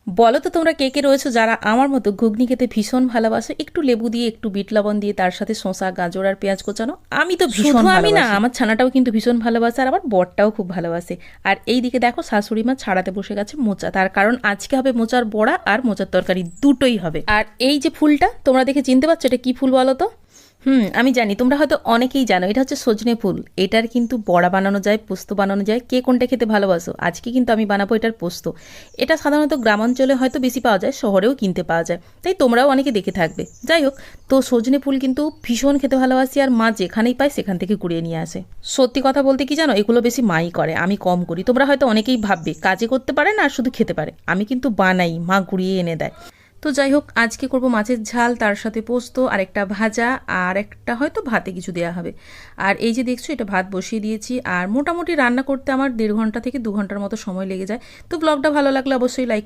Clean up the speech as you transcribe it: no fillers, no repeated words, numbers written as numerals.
বলো তো তোমরা কে কে রয়েছো যারা আমার মতো ঘুগনি খেতে ভীষণ ভালোবাসো, একটু লেবু দিয়ে একটু বিট লবণ দিয়ে তার সাথে শসা গাজর আর পেঁয়াজ কোচানো। আমি তো ভীষণ আমি না, আমার ছানাটাও কিন্তু ভীষণ ভালোবাসে আর আমার বরটাও খুব ভালোবাসে। আর এই দিকে দেখো শাশুড়ি মা ছাড়াতে বসে গেছে মোচা, তার কারণ আজকে হবে মোচার বড়া আর মোচার তরকারি, দুটোই হবে। আর এই যে ফুলটা তোমরা দেখে চিনতে পারছো এটা কি ফুল বলো তো? আমি জানি তোমরা হয়তো অনেকেই জানো, এটা হচ্ছে সজনে ফুল। এটার কিন্তু বড়া বানানো যায়, পোস্ত বানানো যায়। কে কোনটা খেতে ভালোবাসো? আজকে কিন্তু আমি বানাবো এটার পোস্ত। এটা সাধারণত গ্রামাঞ্চলে হয়তো বেশি পাওয়া যায়, শহরেও কিনতে পাওয়া যায়, তাই তোমরাও অনেকে দেখে থাকবে। যাই হোক, তো সজনে ফুল কিন্তু ভীষণ খেতে ভালোবাসি আর মা যেখানেই পায় সেখান থেকে কুড়িয়ে নিয়ে আসে। সত্যি কথা বলতে কি জানো, এগুলো বেশি মাই করে, আমি কম করি। তোমরা হয়তো অনেকেই ভাববে কাজে করতে পারে না আর শুধু খেতে পারে, আমি কিন্তু বানাই, মা কুড়িয়ে এনে দেয়। তো যাই হোক, আজকে করব মাছের ঝাল, তার সাথে পোস্ত আর একটা ভাজা, আর একটা হয়তো ভাতে কিছু দেওয়া হবে। আর এই যে দেখছো এটা ভাত বসিয়ে দিয়েছি, আর মোটামুটি রান্না করতে আমার 1.5 ঘন্টা থেকে 2 ঘন্টার মতো সময় লেগে যায়। তো ব্লগটা ভালো লাগলে অবশ্যই লাইক